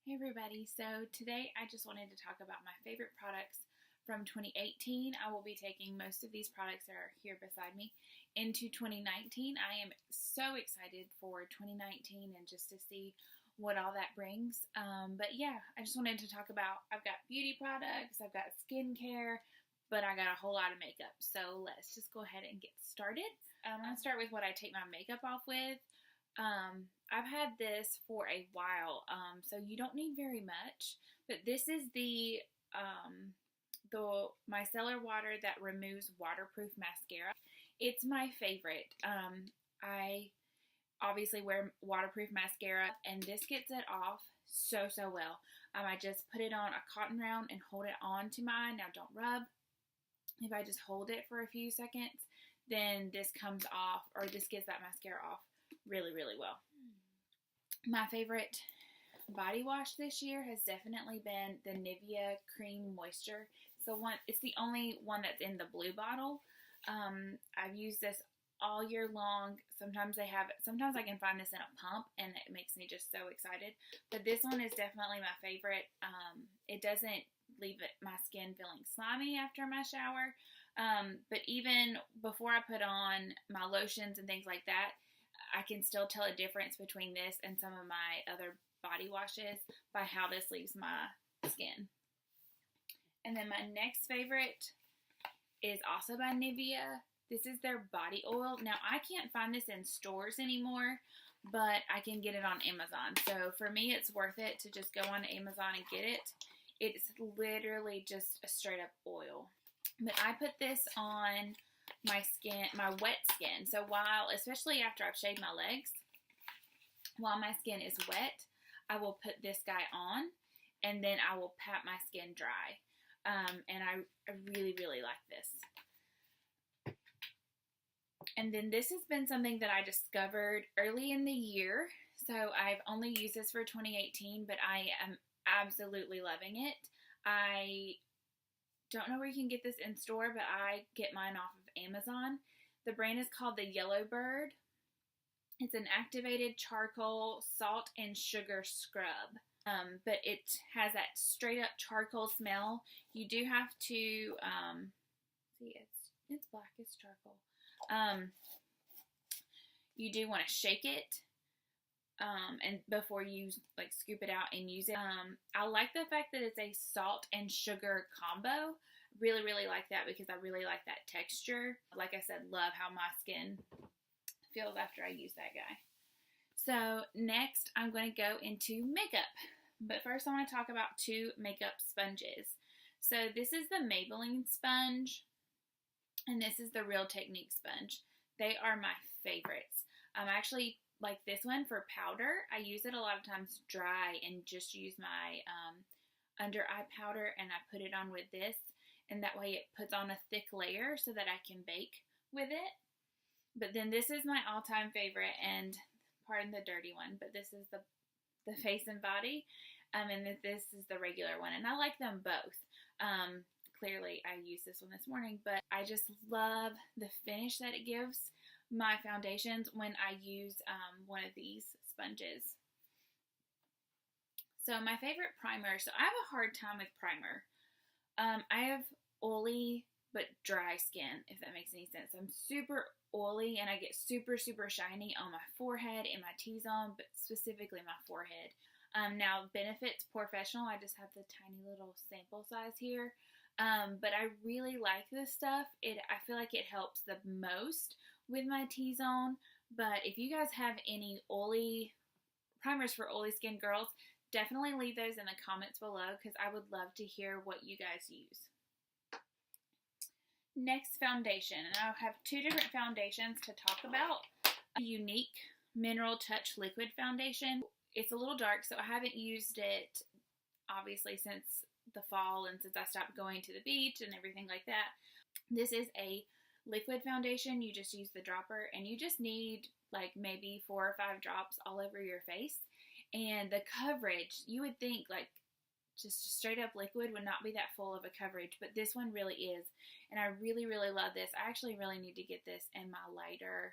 Hey everybody, so today I just wanted to talk about my favorite products from 2018. I will be taking most of these products that are here beside me into 2019. I am so excited for 2019 and just to see what all that brings. But yeah, I just wanted to talk about, I've got beauty products, I've got skincare, but I got a whole lot of makeup. So let's just go ahead and get started. I'm going to start with what I take my makeup off with. I've had this for a while, so you don't need very much, but this is the micellar water that removes waterproof mascara. It's my favorite. I obviously wear waterproof mascara, and this gets it off so well. I just put it on a cotton round and hold it on to mine. Now don't rub. If I just hold it for a few seconds, then this comes off, or this gets that mascara off really well. My favorite body wash this year has definitely been the Nivea Cream Moisture. It's the only one that's in the blue bottle. I've used this all year long. Sometimes I can find this in a pump, and it makes me just so excited. But this one is definitely my favorite. It doesn't leave my skin feeling slimy after my shower. But even before I put on my lotions and things like that, I can still tell a difference between this and some of my other body washes by how this leaves my skin. And then my next favorite is also by Nivea. This is their body oil. Now, I can't find this in stores anymore, but I can get it on Amazon. So for me, it's worth it to just go on Amazon and get it. It's literally just a straight up oil. But I put this on my skin, my wet skin. So especially after I've shaved my legs, while my skin is wet, I will put this guy on, and then I will pat my skin dry. And I really like this. And then this has been something that I discovered early in the year. So I've only used this for 2018, but I am absolutely loving it. I don't know where you can get this in store, but I get mine off of Amazon. The brand is called the Yellowbird. It's an activated charcoal salt and sugar scrub. But it has that straight up charcoal smell. You do have to, see, it's black, it's charcoal. You do want to shake it, and before you like scoop it out and use it. I like the fact that it's a salt and sugar combo. Really like that because I really like that texture. Like I said, love how my skin feels after I use that guy. So next I'm going to go into makeup. But first I want to talk about two makeup sponges. So this is the Maybelline sponge, and this is the Real Technique sponge. They are my favorites. I'm actually like this one for powder. I use it a lot of times dry and just use my under eye powder, and I put it on with this, and that way it puts on a thick layer so that I can bake with it. But then this is my all-time favorite, and pardon the dirty one, but this is the face and body, and this is the regular one, and I like them both. Clearly I used this one this morning, but I just love the finish that it gives my foundations when I use one of these sponges. So my favorite primer. So I have a hard time with primer. I have oily but dry skin, if that makes any sense. I'm super oily and I get super shiny on my forehead and my T-zone, but specifically my forehead. Now Benefit's POREfessional, I just have the tiny little sample size here. But I really like this stuff. I feel like it helps the most with my T-zone. But if you guys have any oily primers for oily skin girls, definitely leave those in the comments below because I would love to hear what you guys use. Next, foundation. And I have two different foundations to talk about. A Unique Mineral Touch Liquid Foundation. It's a little dark, so I haven't used it obviously since the fall and since I stopped going to the beach and everything like that. This is a liquid foundation. You just use the dropper, and you just need like maybe 4 or 5 drops all over your face. And the coverage, you would think like just straight up liquid would not be that full of a coverage, but this one really is. And I really love this. I actually really need to get this in my lighter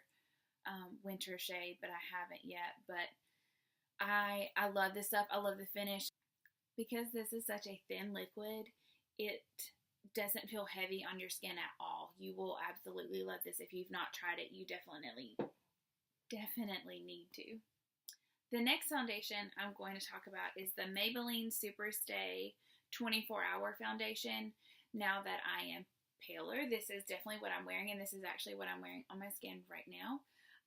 winter shade, but I haven't yet. But I love this stuff. I love the finish. because this is such a thin liquid, it doesn't feel heavy on your skin at all. You will absolutely love this. If you've not tried it, you definitely need to. The next foundation I'm going to talk about is the Maybelline Superstay 24-Hour Foundation. Now that I am paler, this is definitely what I'm wearing, and this is actually what I'm wearing on my skin right now.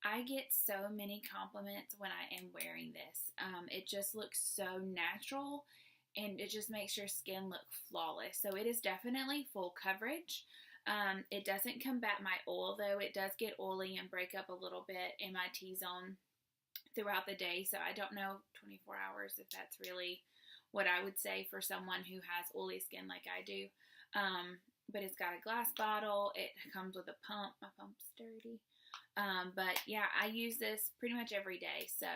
I get so many compliments when I am wearing this. It just looks so natural, and it just makes your skin look flawless. So it is definitely full coverage. It doesn't combat my oil, though. It does get oily and break up a little bit in my T-zone throughout the day. So I don't know 24 hours if that's really what I would say for someone who has oily skin like I do. But it's got a glass bottle. It comes with a pump. My pump's dirty. But yeah, I use this pretty much every day. So,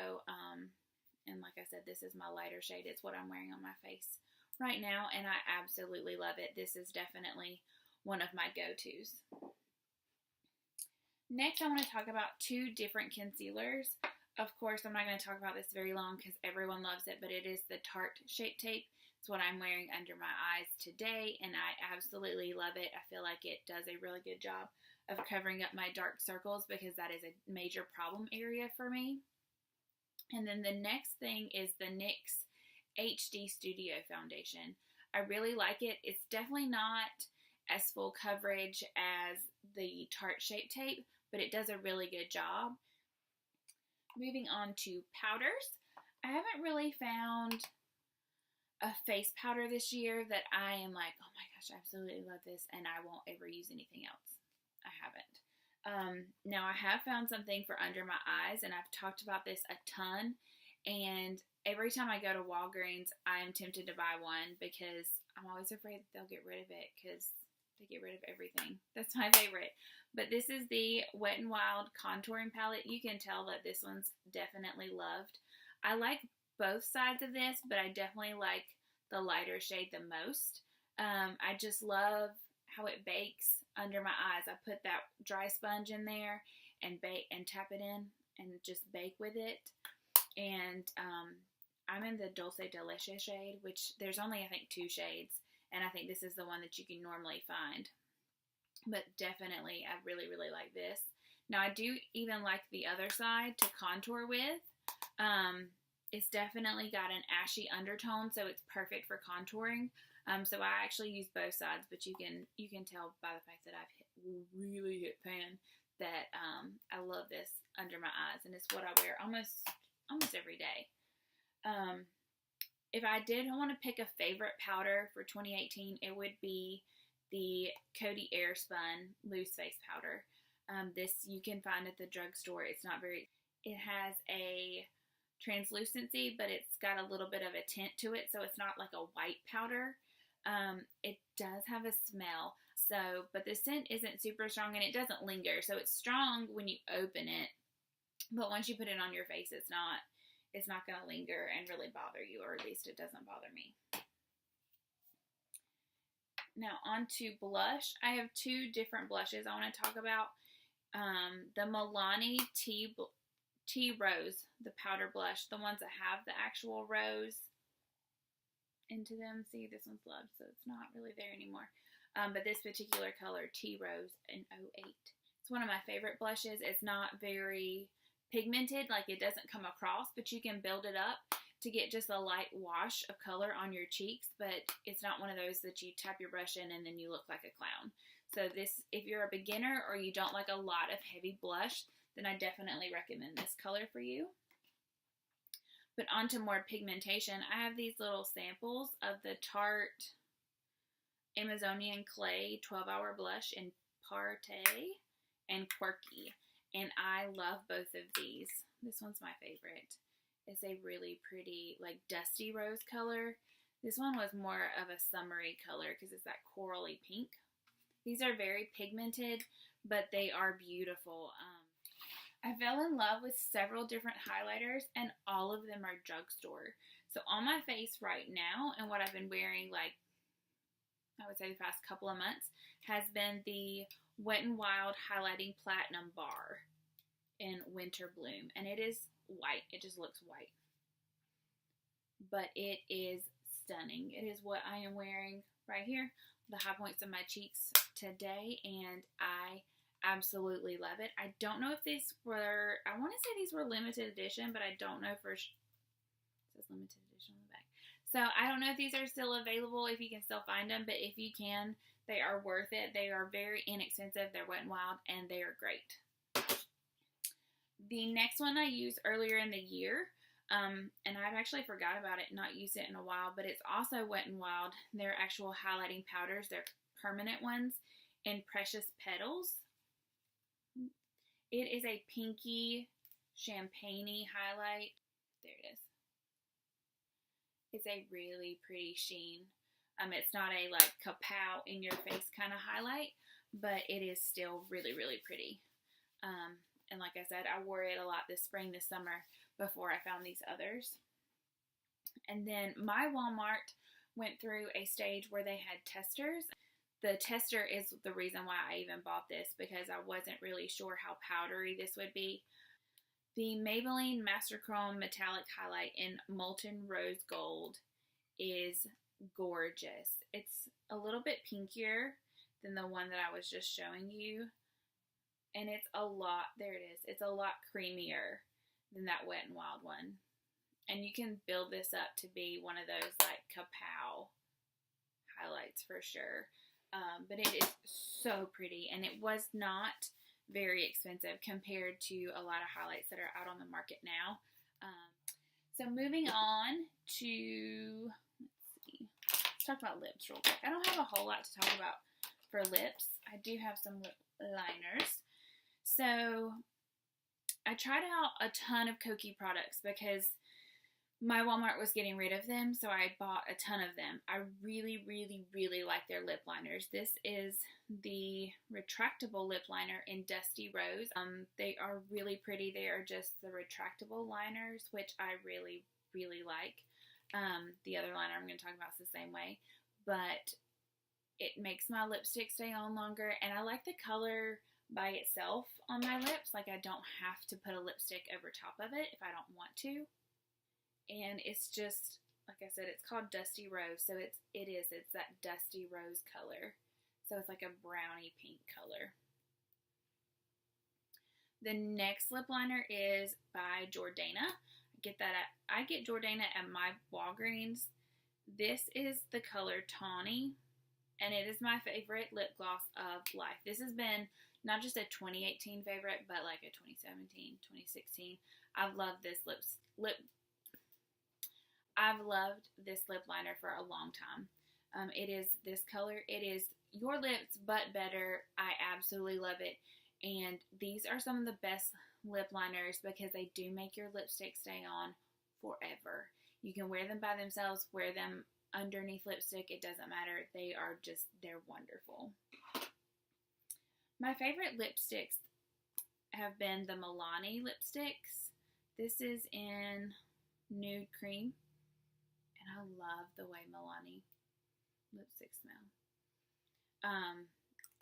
and like I said, this is my lighter shade. It's what I'm wearing on my face right now, and I absolutely love it. This is definitely one of my go-tos. Next, I want to talk about two different concealers. Of course, I'm not going to talk about this very long because everyone loves it, but it is the Tarte Shape Tape. It's what I'm wearing under my eyes today, and I absolutely love it. I feel like it does a really good job of covering up my dark circles because that is a major problem area for me. And then the next thing is the NYX HD Studio Foundation. I really like it. It's definitely not as full coverage as the Tarte Shape Tape, but it does a really good job. Moving on to powders. I haven't really found a face powder this year that I am like, oh my gosh, I absolutely love this, and I won't ever use anything else. I haven't. Now I have found something for under my eyes, and I've talked about this a ton, and every time I go to Walgreens, I'm tempted to buy one because I'm always afraid that they'll get rid of it because they get rid of everything. That's my favorite. But this is the Wet n Wild Contouring Palette. You can tell that this one's definitely loved. I like both sides of this, but I definitely like the lighter shade the most. I just love how it bakes under my eyes. I put that dry sponge in there and bake and tap it in and just bake with it. And I'm in the Dulce Delicia shade, which there's only I think 2 shades, and I think this is the one that you can normally find. But definitely, I really, really like this. Now, I do even like the other side to contour with. It's definitely got an ashy undertone, so it's perfect for contouring. So I actually use both sides, but you can tell by the fact that I've really hit pan that I love this under my eyes, and it's what I wear almost every day. If I did want to pick a favorite powder for 2018, it would be the Coty Airspun Loose Face Powder. This you can find at the drugstore. It has a translucency, but it's got a little bit of a tint to it, so it's not like a white powder. It does have a smell, but the scent isn't super strong, and it doesn't linger, so it's strong when you open it, but once you put it on your face, it's not going to linger and really bother you, or at least it doesn't bother me. Now on to blush. I have 2 different blushes I want to talk about. The Milani Tea Rose, the powder blush, the ones that have the actual rose into them. See, this one's loved, so it's not really there anymore. But this particular color, Tea Rose in 08. It's one of my favorite blushes. It's not very pigmented, like it doesn't come across, but you can build it up to get just a light wash of color on your cheeks, but it's not one of those that you tap your brush in and then you look like a clown. So this, if you're a beginner or you don't like a lot of heavy blush, then I definitely recommend this color for you. But onto more pigmentation, I have these little samples of the Tarte Amazonian Clay 12-Hour Blush in Tarte and Kokie. And I love both of these. This one's my favorite. It's a really pretty, like, dusty rose color. This one was more of a summery color because it's that corally pink. These are very pigmented, but they are beautiful. I fell in love with several different highlighters, and all of them are drugstore. So on my face right now, and what I've been wearing, like, I would say the past couple of months, has been the Wet n Wild Highlighting Platinum Bar in Winter Bloom. And it is white. It just looks white. But it is stunning. It is what I am wearing right here, the high points of my cheeks today, and I absolutely love it. I don't know if these were, I want to say these were limited edition, but I don't know for sure. It says limited edition on the back. So I don't know if these are still available, if you can still find them, but if you can, they are worth it. They are very inexpensive. They're Wet n Wild, and they are great. The next one I used earlier in the year, and I've actually forgot about it, not used it in a while, but it's also Wet n Wild. They're actual highlighting powders. They're permanent ones in Precious Petals. It is a pinky, champagne-y highlight. There it is. It's a really pretty sheen. It's not a like kapow in your face kind of highlight, but it is still really, really pretty. And like I said, I wore it a lot this spring, this summer, before I found these others. And then my Walmart went through a stage where they had testers. The tester is the reason why I even bought this, because I wasn't really sure how powdery this would be. The Maybelline Master Chrome Metallic Highlight in Molten Rose Gold is gorgeous. It's a little bit pinkier than the one that I was just showing you. And it's a lot, there it is, it's a lot creamier than that Wet n Wild one. And you can build this up to be one of those like kapow highlights for sure. But it is so pretty, and it was not very expensive compared to a lot of highlights that are out on the market now. So moving on to, let's talk about lips real quick. I don't have a whole lot to talk about for lips. I do have some lip liners. So I tried out a ton of Kokie products because my Walmart was getting rid of them, so I bought a ton of them. I really, really, really like their lip liners. This is the Retractable lip liner in Dusty Rose. They are really pretty. They are just the retractable liners, which I really, really like. The other liner I'm going to talk about is the same way, but it makes my lipstick stay on longer, and I like the color by itself on my lips. Like, I don't have to put a lipstick over top of it if I don't want to. And it's just, like I said, it's called Dusty Rose, so it's that dusty rose color. So it's like a brownie pink color. The next lip liner is by Jordana. I get Jordana at my Walgreens. This is the color Tawny, and it is my favorite lip gloss of life. This has been not just a 2018 favorite, but like a 2017, 2016. I've loved this lip liner for a long time. It is this color. It is your lips, but better. I absolutely love it. And these are some of the best lip liners because they do make your lipstick stay on forever. You can wear them by themselves, wear them underneath lipstick. It doesn't matter. They're wonderful. My favorite lipsticks have been the Milani lipsticks. This is in Nude Cream. And I love the way Milani lipsticks smell.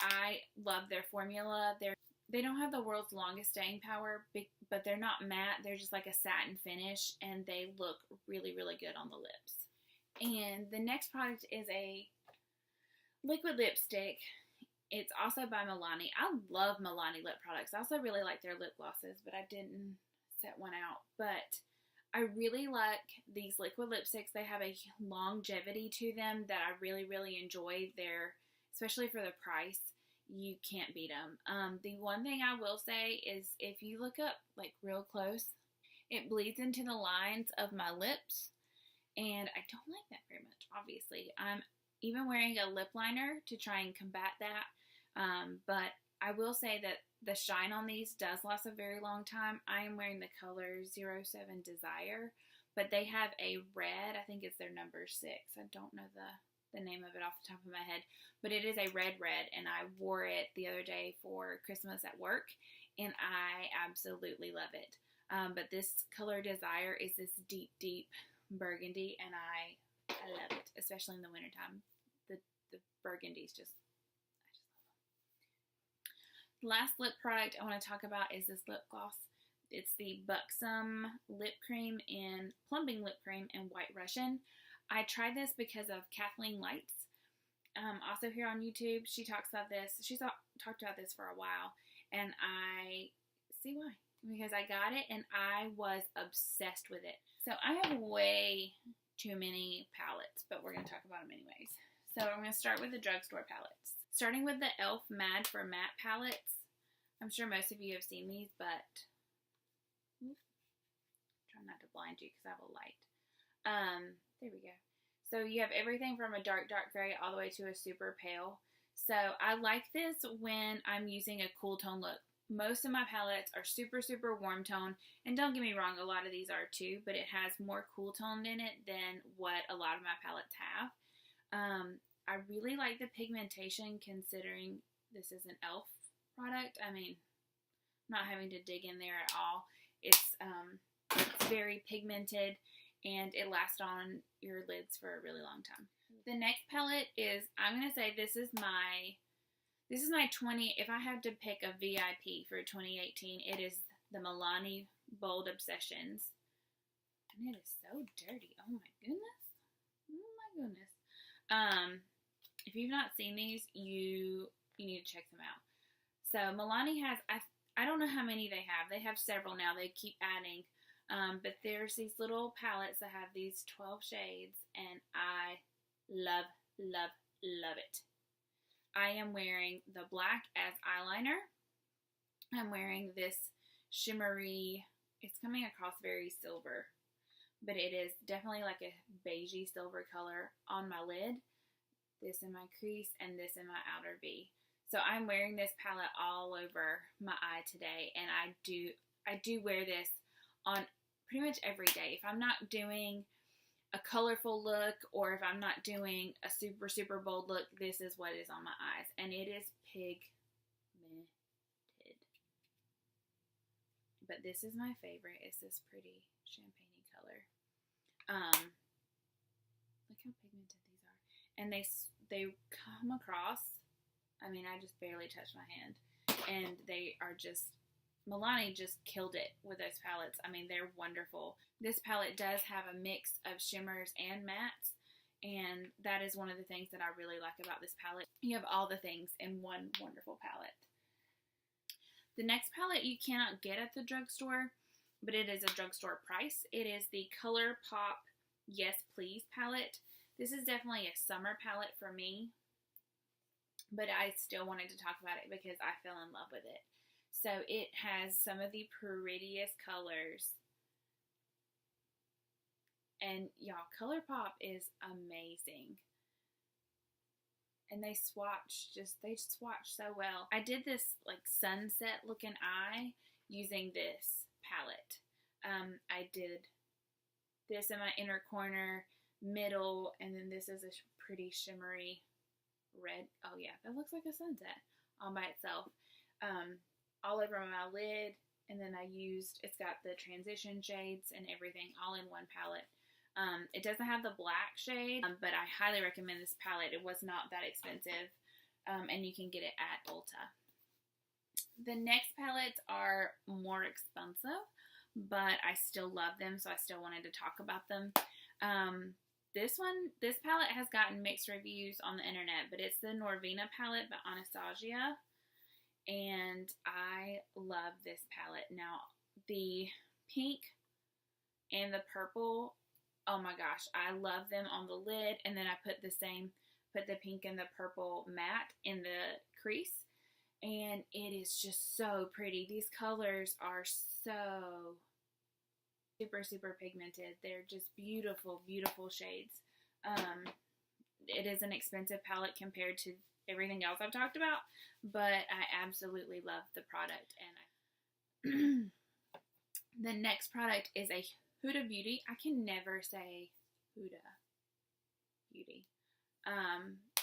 I love their formula. They don't have the world's longest staying power, but they're not matte. They're just like a satin finish, and they look really, really good on the lips. And the next product is a liquid lipstick. It's also by Milani. I love Milani lip products. I also really like their lip glosses, but I didn't set one out. But I really like these liquid lipsticks. They have a longevity to them that I really, really enjoy. Especially for the price, you can't beat them. The one thing I will say is if you look up like real close, it bleeds into the lines of my lips, and I don't like that very much, obviously. I'm even wearing a lip liner to try and combat that, but I will say that the shine on these does last a very long time. I am wearing the color 07 Desire, but they have a red, I think it's their number 6. I don't know the name of it off the top of my head, but it is a red, and I wore it the other day for Christmas at work, and I absolutely love it. But this color Desire is this deep, deep burgundy, and I love it, especially in the wintertime. The burgundies I just love them. The last lip product I want to talk about is this lip gloss. It's the Buxom Plumping Lip Cream in White Russian. I tried this because of Kathleen Lights. Also here on YouTube, she talks about this. She's talked about this for a while, and I see why. Because I got it, and I was obsessed with it. So I have way too many palettes, but we're going to talk about them anyways. So I'm going to start with the drugstore palettes. Starting with the e.l.f. Mad for Matte palettes. I'm sure most of you have seen these, but try not to blind you because I have a light. There we go. So you have everything from a dark gray all the way to a super pale. So I like this when I'm using a cool tone look. Most of my palettes are super warm tone, and don't get me wrong, a lot of these are too, but it has more cool tone in it than what a lot of my palettes have. I really like the pigmentation considering this is an e.l.f. product. I mean, not having to dig in there at all. It's very pigmented, and it lasts on your lids for a really long time. The next palette is, I'm going to say this is my 20, if I had to pick a VIP for 2018, it is the Milani Bold Obsessions. And it is so dirty. Oh my goodness. Oh my goodness. If you've not seen these, you need to check them out. So Milani has, I don't know how many they have. They have several now. They keep adding. But there's these little palettes that have these 12 shades, and I love it. I am wearing the black as eyeliner. I'm wearing this shimmery, it's coming across very silver, but it is definitely like a beigey silver color on my lid. This in my crease and this in my outer V. So I'm wearing this palette all over my eye today, and I do wear this on pretty much every day. If I'm not doing a colorful look, or if I'm not doing a super bold look, this is what is on my eyes, and it is pigmented. But this is my favorite. It's this pretty champagne color. Look how pigmented these are, and they come across. I mean, I just barely touched my hand, and they are just. Milani just killed it with those palettes. I mean, they're wonderful. This palette does have a mix of shimmers and mattes, and that is one of the things that I really like about this palette. You have all the things in one wonderful palette. The next palette you cannot get at the drugstore, but it is a drugstore price. It is the ColourPop Yes Please palette. This is definitely a summer palette for me, but I still wanted to talk about it because I fell in love with it. So it has some of the prettiest colors. And y'all, ColourPop is amazing. And they swatch so well. I did this like sunset looking eye using this palette. I did this in my inner corner, middle, and then this is a pretty shimmery red. Oh yeah, that looks like a sunset all by itself. All over my lid, and then it's got the transition shades and everything all in one palette. It doesn't have the black shade, but I highly recommend this palette. It was not that expensive, and you can get it at Ulta. The next palettes are more expensive, but I still love them, so I still wanted to talk about them. This palette has gotten mixed reviews on the internet, but it's the Norvina palette by Anastasia. And I love this palette. Now, the pink and the purple, oh my gosh, I love them on the lid. And then I put the pink and the purple matte in the crease. And it is just so pretty. These colors are so super pigmented. They're just beautiful shades. It is an expensive palette compared to everything else I've talked about, but I absolutely love the product. And the next product is a Huda Beauty. I can never say Huda Beauty.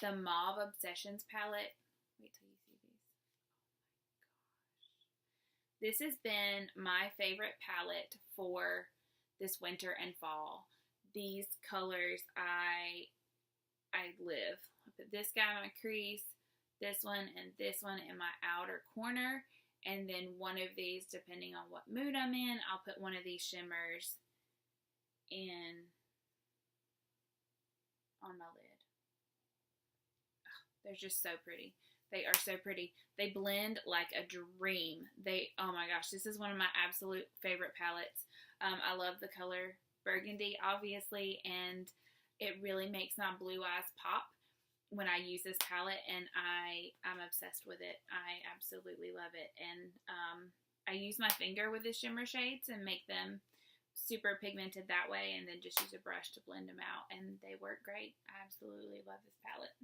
The Mauve Obsessions palette. Wait till you see these. Oh my gosh. This has been my favorite palette for this winter and fall. These colors, I live. I put this guy in my crease, this one, and this one in my outer corner, and then one of these, depending on what mood I'm in, I'll put one of these shimmers in on my lid. They're just so pretty. They are so pretty. They blend like a dream. Oh my gosh, this is one of my absolute favorite palettes. I love the color burgundy, obviously, and it really makes my blue eyes pop when I use this palette, and I'm obsessed with it. I absolutely love it. And I use my finger with the shimmer shades and make them super pigmented that way, and then just use a brush to blend them out, and they work great. I absolutely love this palette.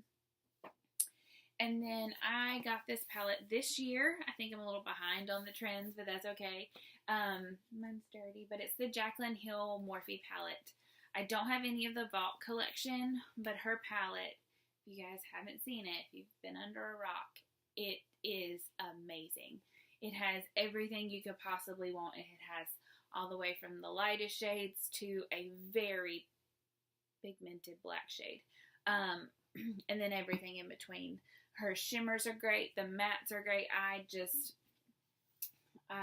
And then I got this palette this year. I think I'm a little behind on the trends, but that's okay. Mine's dirty, but it's the Jaclyn Hill Morphe palette. I don't have any of the Vault collection, but her palette, if you guys haven't seen it, if you've been under a rock, it is amazing. It has everything you could possibly want. It has all the way from the lightest shades to a very pigmented black shade. And then everything in between. Her shimmers are great. The mattes are great. I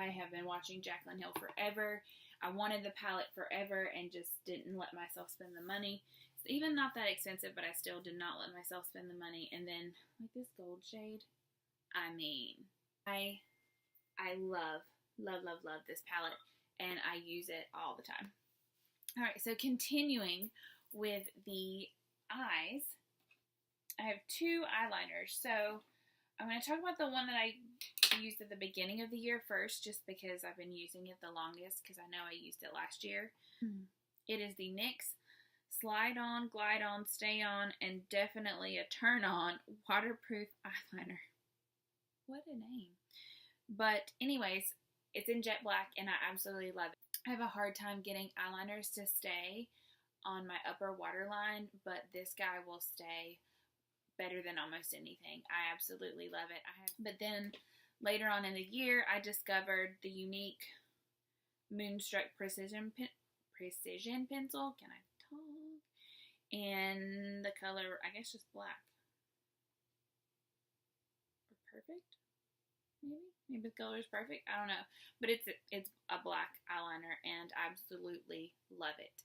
have been watching Jaclyn Hill forever. I wanted the palette forever and just didn't let myself spend the money. It's even not that expensive, but I still did not let myself spend the money. And then, like this gold shade, I mean, I love, love, love, love this palette. And I use it all the time. Alright, so continuing with the eyes, I have two eyeliners. So I'm going to talk about the one that I used at the beginning of the year first, just because I've been using it the longest, because I know I used it last year. It is the NYX Slide On, Glide On, Stay On, and definitely a Turn On Waterproof Eyeliner. What a name. But anyways, it's in jet black, and I absolutely love it. I have a hard time getting eyeliners to stay on my upper waterline, but this guy will stay better than almost anything. I absolutely love it. But then later on in the year, I discovered the unique Moonstruck Precision Pencil. Can I talk? And the color, I guess, just black. Or perfect? Maybe the color is perfect. I don't know. But it's a black eyeliner, and I absolutely love it.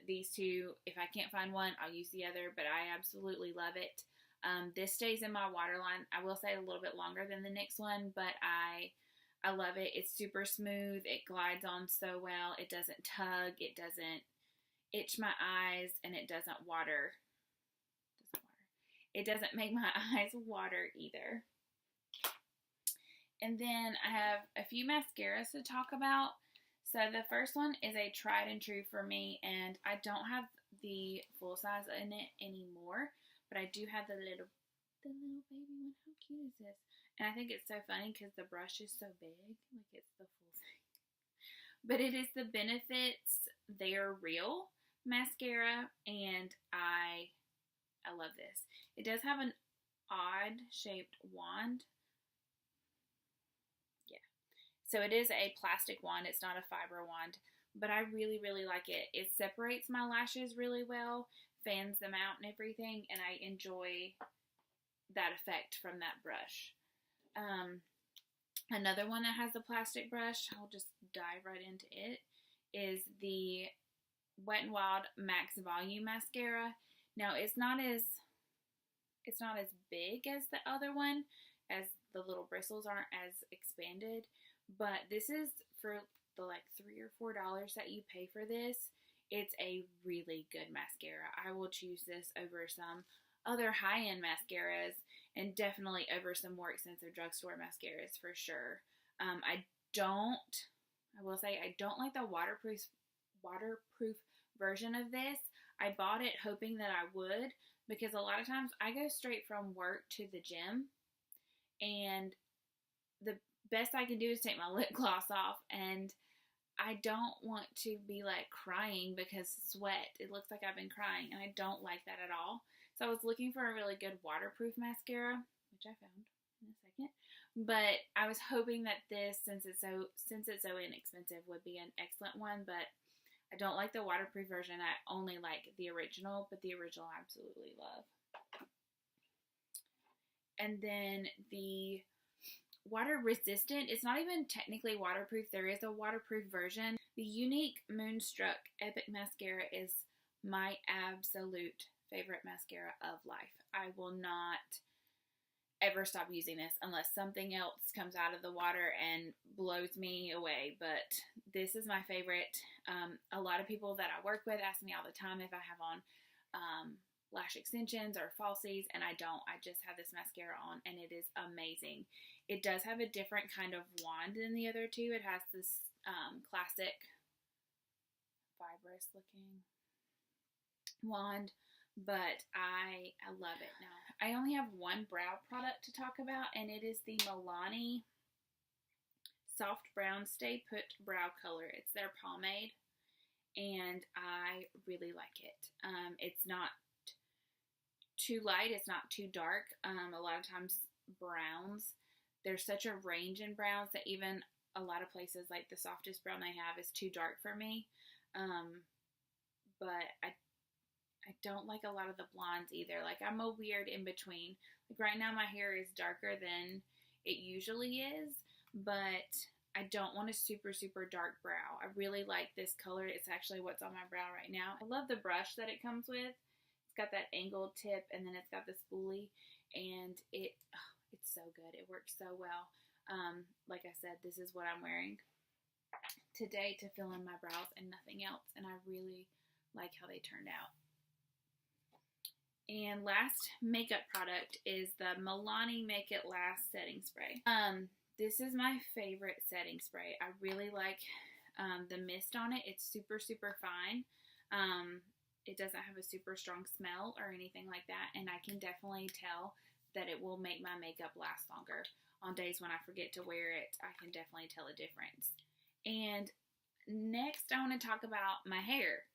These two, if I can't find one, I'll use the other, but I absolutely love it. This stays in my waterline, I will say, a little bit longer than the NYX one, but I love it. It's super smooth. It glides on so well. It doesn't tug. It doesn't itch my eyes, and it doesn't water. It doesn't make my eyes water either. And then I have a few mascaras to talk about. So the first one is a tried and true for me, and I don't have the full size in it anymore, but I do have the little baby one. How cute is this? And I think it's so funny because the brush is so big, like it's the full thing. But it is the Benefits They're Real mascara, and I love this. It does have an odd shaped wand. So it is a plastic wand. It's not a fiber wand, but I really, really like it. It separates my lashes really well, fans them out and everything, and I enjoy that effect from that brush. Another one that has a plastic brush, I'll just dive right into it, is the Wet n Wild Max Volume Mascara. Now, it's not as big as the other one, as the little bristles aren't as expanded. But this is for the like $3 or $4 that you pay for this. It's a really good mascara. I will choose this over some other high-end mascaras, and definitely over some more expensive drugstore mascaras for sure. I will say I don't like the waterproof version of this. I bought it hoping that I would, because a lot of times I go straight from work to the gym, and the best I can do is take my lip gloss off, and I don't want to be like crying because sweat. It looks like I've been crying, and I don't like that at all. So I was looking for a really good waterproof mascara, which I found in a second. But I was hoping that this, since it's so inexpensive, would be an excellent one. But I don't like the waterproof version. I only like the original, but the original I absolutely love. And then the water resistant, it's not even technically waterproof. There is a waterproof version. The Unique Moonstruck Epic Mascara is my absolute favorite mascara of life. I will not ever stop using this unless something else comes out of the water and blows me away, but this is my favorite. A lot of people that I work with ask me all the time if I have on lash extensions or falsies, and I don't. I just have this mascara on, and it is amazing. It does have a different kind of wand than the other two. It has this classic fibrous looking wand, but I love it. Now, I only have one brow product to talk about, and it is the Milani Soft Brown Stay Put Brow Color. It's their pomade, and I really like it. It's not too light. It's not too dark. A lot of times browns, there's such a range in browns that even a lot of places, like the softest brown they have is too dark for me. But I don't like a lot of the blondes either. Like, I'm a weird in between. Like, right now my hair is darker than it usually is, but I don't want a super, super dark brow. I really like this color. It's actually what's on my brow right now. I love the brush that it comes with. It's got that angled tip, and then it's got the spoolie, and it's so good. It works so well. Like I said, this is what I'm wearing today to fill in my brows and nothing else, and I really like how they turned out. And last makeup product is the Milani Make It Last setting spray. This is my favorite setting spray. I really like the mist on it. It's super, super fine. It doesn't have a super strong smell or anything like that, and I can definitely tell that it will make my makeup last longer. On days when I forget to wear it, I can definitely tell a difference. And next, I want to talk about my hair.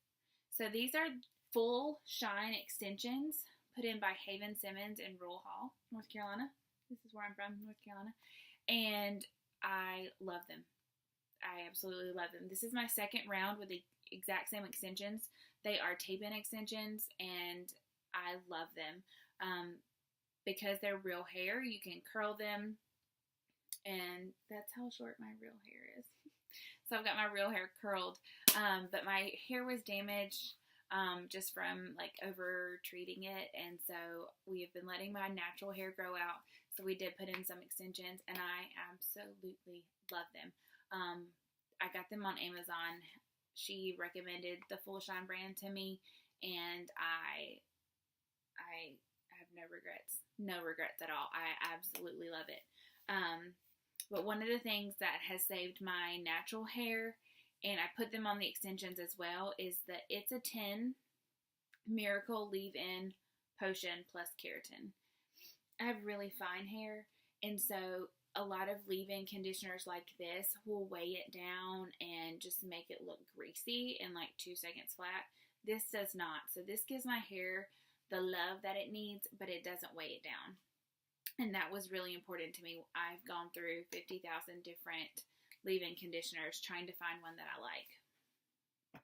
So these are full shine extensions put in by Haven Simmons in Rural Hall, North Carolina. This is where I'm from, North Carolina. And I love them. I absolutely love them. This is my second round with the exact same extensions. They are tape-in extensions, and I love them. Because they're real hair, you can curl them, and that's how short my real hair is. So I've got my real hair curled, but my hair was damaged just from like over treating it, and so we have been letting my natural hair grow out. So we did put in some extensions, and I absolutely love them. I got them on Amazon. She recommended the Full Shine brand to me, and I have no regrets at all. I absolutely love it. But one of the things that has saved my natural hair, and I put them on the extensions as well, is the It's a 10 Miracle Leave-In Potion Plus Keratin. I have really fine hair, and so a lot of leave-in conditioners like this will weigh it down and just make it look greasy in like 2 seconds flat. This does not. So this gives my hair the love that it needs, but it doesn't weigh it down. And that was really important to me. I've gone through 50,000 different leave-in conditioners trying to find one that I like.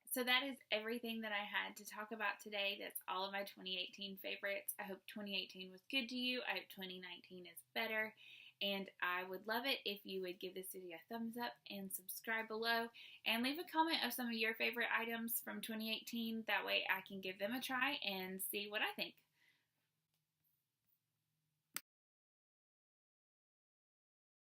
So that is everything that I had to talk about today. That's all of my 2018 favorites. I hope 2018 was good to you. I hope 2019 is better. And I would love it if you would give this video a thumbs up and subscribe below. And leave a comment of some of your favorite items from 2018. That way I can give them a try and see what I think.